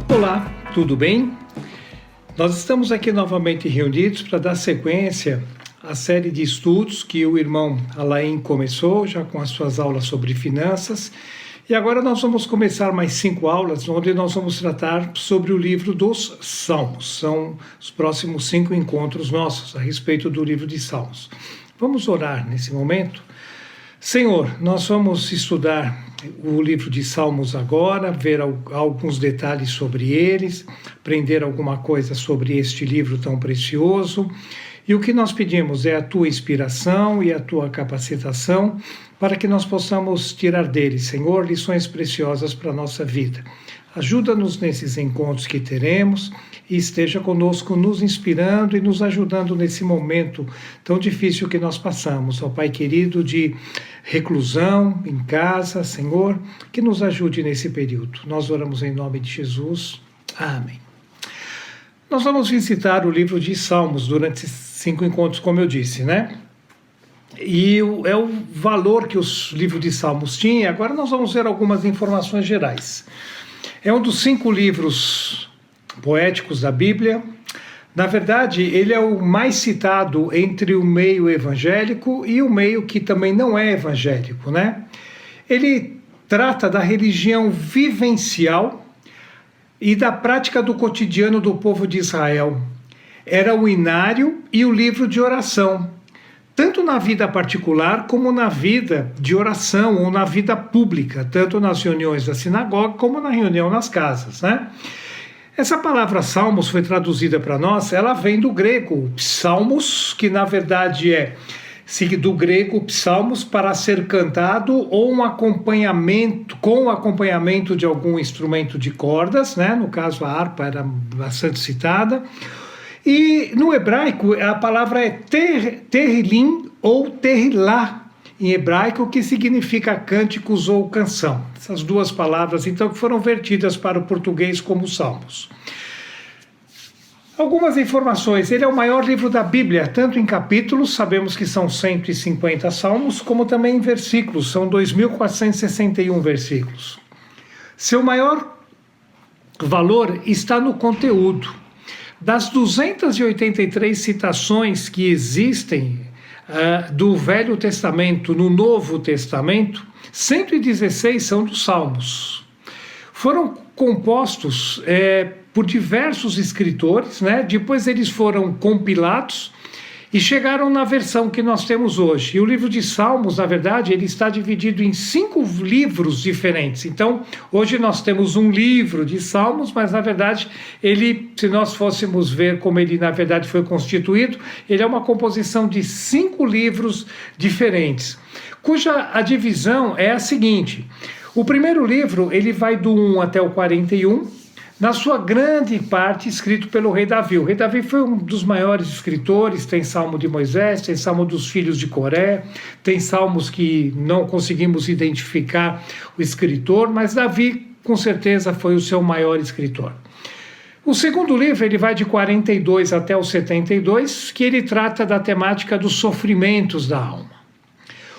Olá, tudo bem? Nós estamos aqui novamente reunidos para dar sequência à série de estudos que o irmão Alain começou, já com as suas aulas sobre finanças. E agora nós vamos começar mais 5 aulas, onde nós vamos tratar sobre o livro dos Salmos. São os próximos 5 encontros nossos a respeito do livro de Salmos. Vamos orar nesse momento. Senhor, nós vamos estudar o livro de Salmos agora, ver alguns detalhes sobre eles, aprender alguma coisa sobre este livro tão precioso. E o que nós pedimos é a tua inspiração e a tua capacitação para que nós possamos tirar dele, Senhor, lições preciosas para a nossa vida. Ajuda-nos nesses encontros que teremos e esteja conosco nos inspirando e nos ajudando nesse momento tão difícil que nós passamos. Ó Pai querido, de reclusão em casa, Senhor, que nos ajude nesse período. Nós oramos em nome de Jesus. Amém. Nós vamos visitar o livro de Salmos durante 5 encontros, como eu disse, né? E é o valor que os livros de Salmos tinham. Agora nós vamos ver algumas informações gerais. É um dos 5 livros poéticos da Bíblia. Na verdade, ele é o mais citado entre o meio evangélico e o meio que também não é evangélico, né? Ele trata da religião vivencial e da prática do cotidiano do povo de Israel. Era o inário e o livro de oração, tanto na vida particular como na vida de oração ou na vida pública, tanto nas reuniões da sinagoga como na reunião nas casas, né? Essa palavra salmos foi traduzida para nós, ela vem do grego psalmos, que na verdade é do grego psalmos para ser cantado ou um acompanhamento, com o acompanhamento de algum instrumento de cordas, né? No caso a harpa era bastante citada. E no hebraico a palavra é terrilim ou terrilá, em hebraico, que significa cânticos ou canção. Essas duas palavras, então, que foram vertidas para o português como salmos. Algumas informações. Ele é o maior livro da Bíblia, tanto em capítulos, sabemos que são 150 salmos, como também em versículos, são 2.461 versículos. Seu maior valor está no conteúdo. Das 283 citações que existem do Velho Testamento no Novo Testamento, 116 são dos Salmos. Foram compostos por diversos escritores, né? Depois eles foram compilados e chegaram na versão que nós temos hoje. E o livro de Salmos, na verdade, ele está dividido em 5 livros diferentes. Então, hoje nós temos um livro de Salmos, mas na verdade, ele, se nós fôssemos ver como ele na verdade foi constituído, ele é uma composição de 5 livros diferentes, cuja a divisão é a seguinte. O primeiro livro, ele vai do 1 até o 41, na sua grande parte escrito pelo rei Davi. O rei Davi foi um dos maiores escritores, tem Salmo de Moisés, tem Salmo dos filhos de Coré, tem salmos que não conseguimos identificar o escritor, mas Davi com certeza foi o seu maior escritor. O segundo livro, ele vai de 42 até o 72, que ele trata da temática dos sofrimentos da alma.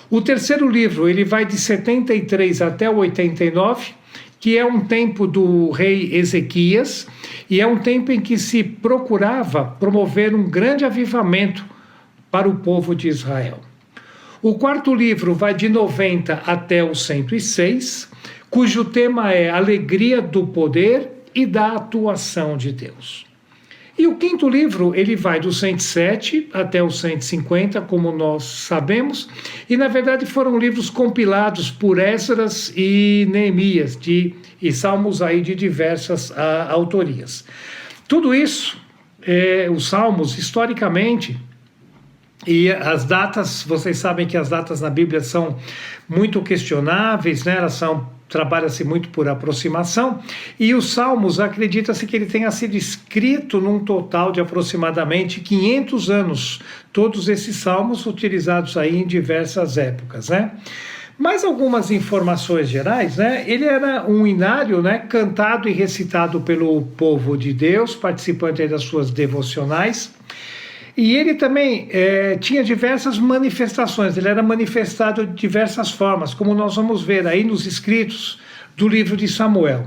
O terceiro livro, ele vai de 73 até o 89, que é um tempo do rei Ezequias, e é um tempo em que se procurava promover um grande avivamento para o povo de Israel. O quarto livro vai de 90 até o 106, cujo tema é alegria do poder e da atuação de Deus. E o quinto livro, ele vai do 107 até o 150, como nós sabemos, e na verdade foram livros compilados por Esdras e Neemias, e salmos aí de diversas autorias. Tudo isso, os salmos, historicamente, e as datas, vocês sabem que as datas na Bíblia são muito questionáveis, né? Trabalha-se muito por aproximação, e os Salmos, acredita-se que ele tenha sido escrito num total de aproximadamente 500 anos, todos esses salmos utilizados aí em diversas épocas, né? Mais algumas informações gerais, né? Ele era um inário, né, cantado e recitado pelo povo de Deus, participante das suas devocionais. E ele também tinha diversas manifestações, ele era manifestado de diversas formas, como nós vamos ver aí nos escritos do livro de Samuel.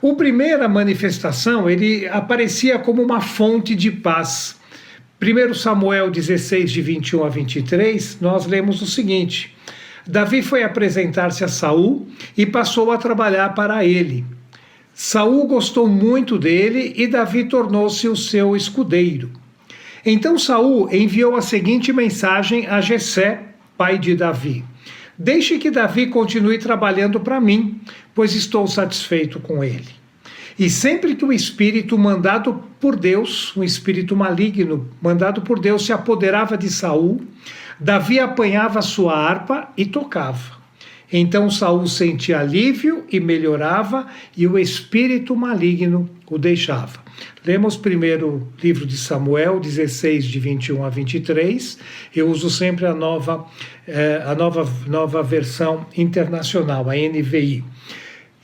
A primeira manifestação, ele aparecia como uma fonte de paz. 1 Samuel 16, de 21 a 23, nós lemos o seguinte: Davi foi apresentar-se a Saul e passou a trabalhar para ele. Saul gostou muito dele e Davi tornou-se o seu escudeiro. Então Saul enviou a seguinte mensagem a Jessé, pai de Davi: Deixe que Davi continue trabalhando para mim, pois estou satisfeito com ele. E sempre que o espírito mandado por Deus, um espírito maligno mandado por Deus, se apoderava de Saul, Davi apanhava sua harpa e tocava. Então Saul sentia alívio e melhorava, e o espírito maligno o deixava. Lemos primeiro livro de Samuel, 16, de 21 a 23. Eu uso sempre a nova versão internacional, a NVI.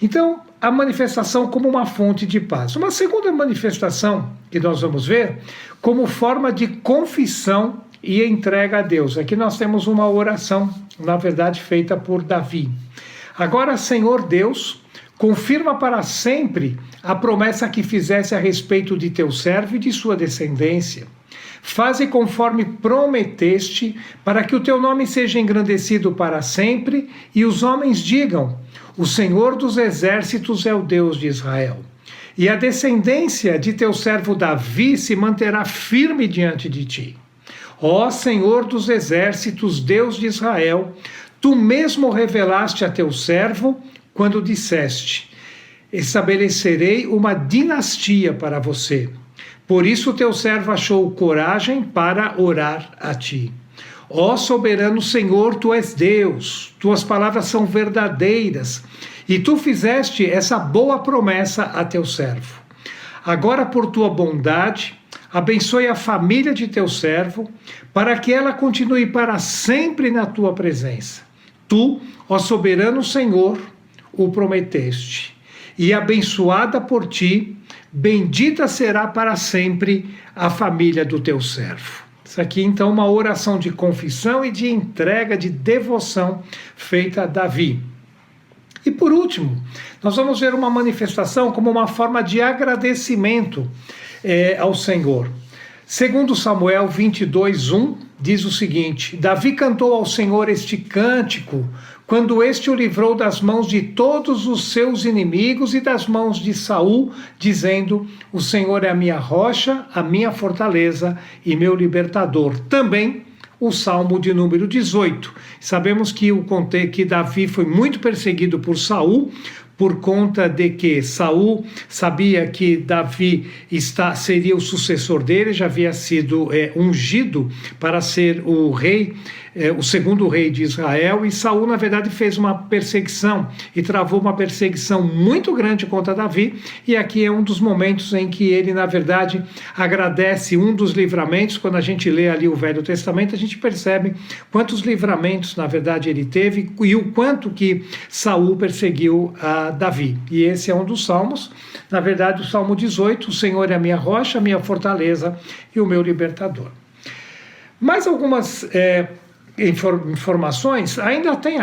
Então, a manifestação como uma fonte de paz. Uma segunda manifestação que nós vamos ver como forma de confissão e entrega a Deus. Aqui nós temos uma oração, na verdade, feita por Davi. Agora, Senhor Deus, confirma para sempre a promessa que fizesse a respeito de teu servo e de sua descendência. Faze conforme prometeste, para que o teu nome seja engrandecido para sempre, e os homens digam: o Senhor dos exércitos é o Deus de Israel. E a descendência de teu servo Davi se manterá firme diante de ti. Ó Senhor dos exércitos, Deus de Israel, tu mesmo revelaste a teu servo quando disseste: estabelecerei uma dinastia para você. Por isso teu servo achou coragem para orar a ti. Ó soberano Senhor, tu és Deus, tuas palavras são verdadeiras, e tu fizeste essa boa promessa a teu servo. Agora, por tua bondade, abençoe a família de teu servo, para que ela continue para sempre na tua presença. Tu, ó soberano Senhor, o prometeste, e abençoada por ti, bendita será para sempre a família do teu servo. Isso aqui, então, uma oração de confissão e de entrega, de devoção feita a Davi. E por último, nós vamos ver uma manifestação como uma forma de agradecimento ao Senhor. Segundo Samuel 22:1, diz o seguinte: Davi cantou ao Senhor este cântico, quando este o livrou das mãos de todos os seus inimigos e das mãos de Saul, dizendo: o Senhor é a minha rocha, a minha fortaleza e meu libertador. Também o Salmo de número 18. Sabemos que que Davi foi muito perseguido por Saul, por conta de que Saul sabia que Davi seria o sucessor dele, já havia sido ungido para ser o rei, o segundo rei de Israel, e Saul, na verdade, fez uma perseguição e travou uma perseguição muito grande contra Davi, e aqui é um dos momentos em que ele, na verdade, agradece um dos livramentos. Quando a gente lê ali o Velho Testamento, a gente percebe quantos livramentos, na verdade, ele teve e o quanto que Saul perseguiu a Davi. E esse é um dos salmos, na verdade, o Salmo 18, o Senhor é a minha rocha, a minha fortaleza e o meu libertador. Mais algumas informações, tem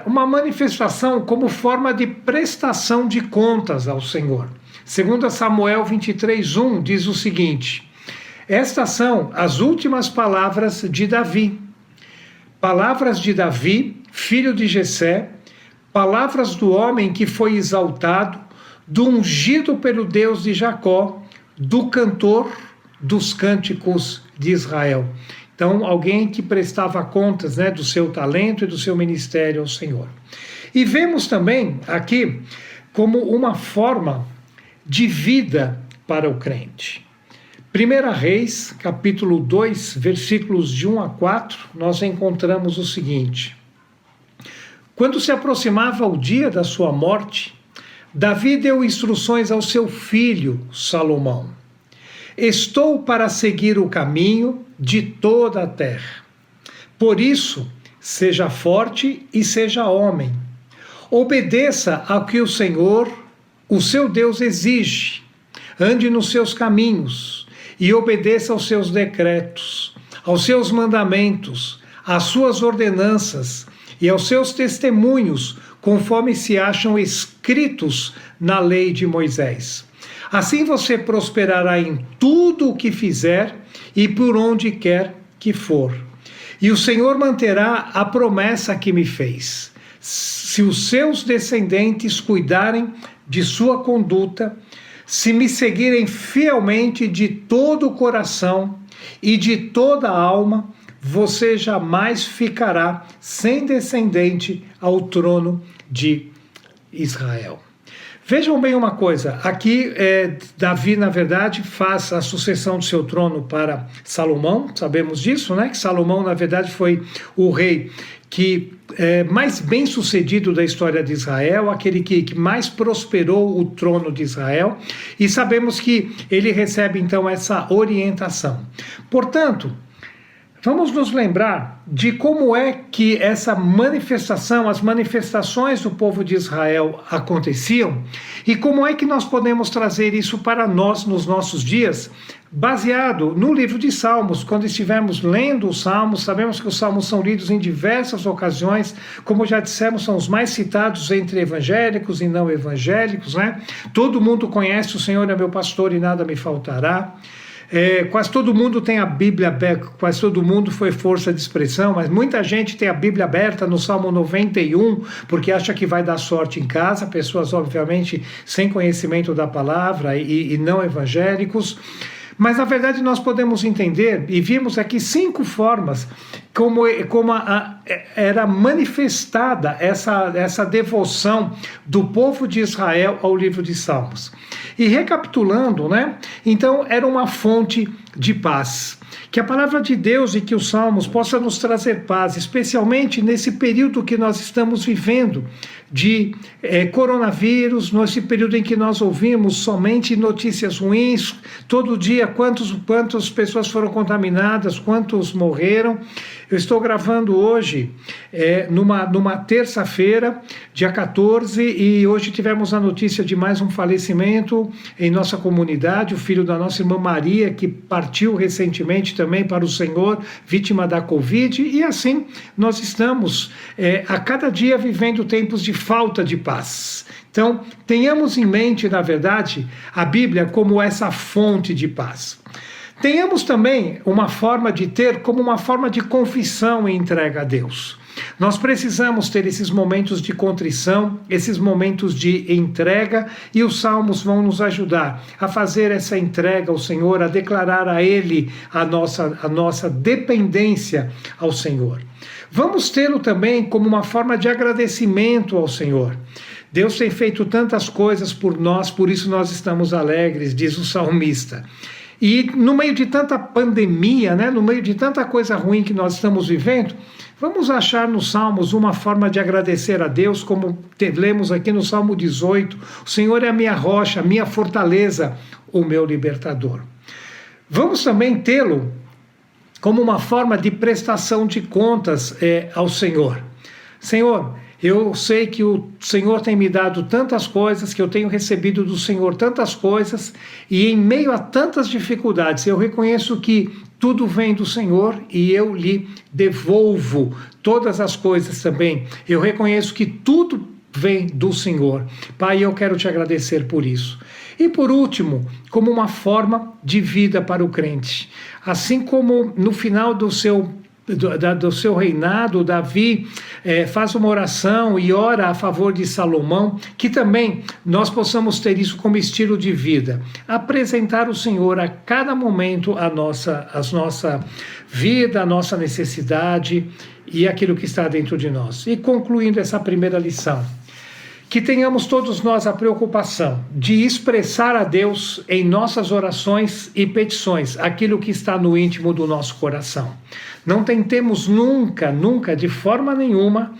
uma manifestação como forma de prestação de contas ao Senhor. 2 Samuel 23:1 diz o seguinte: estas são as últimas palavras de Davi. Palavras de Davi, filho de Jessé, palavras do homem que foi exaltado, do ungido pelo Deus de Jacó, do cantor dos cânticos de Israel. Então, alguém que prestava contas, do seu talento e do seu ministério ao Senhor. E vemos também aqui como uma forma de vida para o crente. 1 Reis, capítulo 2, versículos de 1 a 4, nós encontramos o seguinte: quando se aproximava o dia da sua morte, Davi deu instruções ao seu filho Salomão: estou para seguir o caminho de toda a terra. Por isso, seja forte e seja homem. Obedeça ao que o Senhor, o seu Deus, exige. Ande nos seus caminhos e obedeça aos seus decretos. aos seus mandamentos, às suas ordenanças e aos seus testemunhos, conforme se acham escritos na lei de Moisés. Assim você prosperará em tudo o que fizer e por onde quer que for. E o Senhor manterá a promessa que me fez. Se os seus descendentes cuidarem de sua conduta, se me seguirem fielmente de todo o coração e de toda a alma, você jamais ficará sem descendente ao trono de Israel. Vejam bem uma coisa, aqui Davi, na verdade, faz a sucessão do seu trono para Salomão, sabemos disso, né? Que Salomão, na verdade, foi o rei que mais bem sucedido da história de Israel, aquele que mais prosperou o trono de Israel, e sabemos que ele recebe então essa orientação. Portanto, vamos nos lembrar de como é que essa manifestação, as manifestações do povo de Israel aconteciam e como é que nós podemos trazer isso para nós nos nossos dias, baseado no livro de Salmos. Quando estivermos lendo os Salmos, sabemos que os Salmos são lidos em diversas ocasiões, como já dissemos, são os mais citados entre evangélicos e não evangélicos, né? Todo mundo conhece o Senhor é meu pastor e nada me faltará. Quase todo mundo tem a Bíblia aberta, quase todo mundo foi força de expressão, mas muita gente tem a Bíblia aberta no Salmo 91, porque acha que vai dar sorte em casa, pessoas obviamente sem conhecimento da palavra e não evangélicos. Mas, na verdade, nós podemos entender, e vimos aqui 5 formas como era manifestada essa devoção do povo de Israel ao livro de Salmos. E recapitulando, né? Então, era uma fonte de paz. Que a palavra de Deus e que os Salmos possam nos trazer paz, especialmente nesse período que nós estamos vivendo de coronavírus, nesse período em que nós ouvimos somente notícias ruins, todo dia quantas pessoas foram contaminadas, quantos morreram. Eu estou gravando hoje, numa terça-feira, dia 14, e hoje tivemos a notícia de mais um falecimento em nossa comunidade, o filho da nossa irmã Maria, que partiu recentemente também para o Senhor, vítima da Covid, e assim nós estamos a cada dia vivendo tempos de falta de paz. Então, tenhamos em mente, na verdade, a Bíblia como essa fonte de paz. Tenhamos também uma forma de ter como uma forma de confissão e entrega a Deus. Nós precisamos ter esses momentos de contrição, esses momentos de entrega, e os salmos vão nos ajudar a fazer essa entrega ao Senhor, a declarar a Ele a nossa dependência ao Senhor. Vamos tê-lo também como uma forma de agradecimento ao Senhor. Deus tem feito tantas coisas por nós, por isso nós estamos alegres, diz o salmista. E no meio de tanta pandemia, né, no meio de tanta coisa ruim que nós estamos vivendo, vamos achar nos Salmos uma forma de agradecer a Deus, como lemos aqui no Salmo 18, o Senhor é a minha rocha, a minha fortaleza, o meu libertador. Vamos também tê-lo como uma forma de prestação de contas ao Senhor. Senhor, eu sei que o Senhor tem me dado tantas coisas, que eu tenho recebido do Senhor tantas coisas, e em meio a tantas dificuldades, eu reconheço que tudo vem do Senhor e eu lhe devolvo todas as coisas também. Eu reconheço que tudo vem do Senhor. Pai, eu quero te agradecer por isso. E por último, como uma forma de vida para o crente. Assim como no final do seu reinado, Davi faz uma oração e ora a favor de Salomão, que também nós possamos ter isso como estilo de vida, apresentar o Senhor a cada momento a nossa vida, a nossa necessidade e aquilo que está dentro de nós. E concluindo essa primeira lição, que tenhamos todos nós a preocupação de expressar a Deus em nossas orações e petições aquilo que está no íntimo do nosso coração. Não tentemos nunca, de forma nenhuma,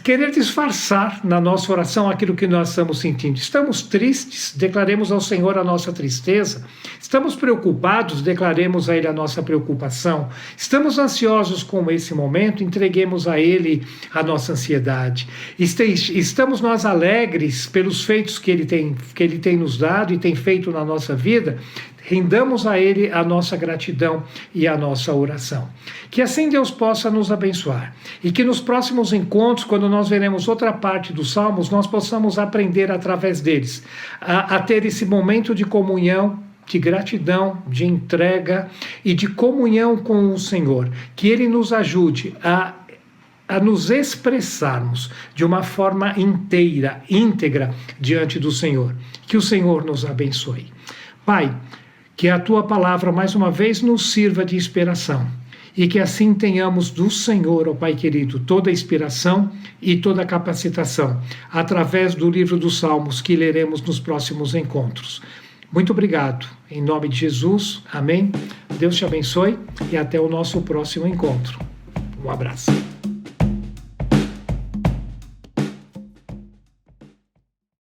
querer disfarçar na nossa oração aquilo que nós estamos sentindo. Estamos tristes, declaremos ao Senhor a nossa tristeza. Estamos preocupados? Declaremos a Ele a nossa preocupação. Estamos ansiosos com esse momento? Entreguemos a Ele a nossa ansiedade. Estamos nós alegres pelos feitos que Ele tem nos dado e tem feito na nossa vida? Rendamos a Ele a nossa gratidão e a nossa oração. Que assim Deus possa nos abençoar. E que nos próximos encontros, quando nós veremos outra parte dos Salmos, nós possamos aprender através deles a ter esse momento de comunhão, de gratidão, de entrega e de comunhão com o Senhor. Que Ele nos ajude a nos expressarmos de uma forma íntegra diante do Senhor. Que o Senhor nos abençoe. Pai, que a Tua palavra mais uma vez nos sirva de inspiração e que assim tenhamos do Senhor, ó Pai querido, toda a inspiração e toda a capacitação através do livro dos Salmos que leremos nos próximos encontros. Muito obrigado. Em nome de Jesus, amém. Deus te abençoe e até o nosso próximo encontro. Um abraço.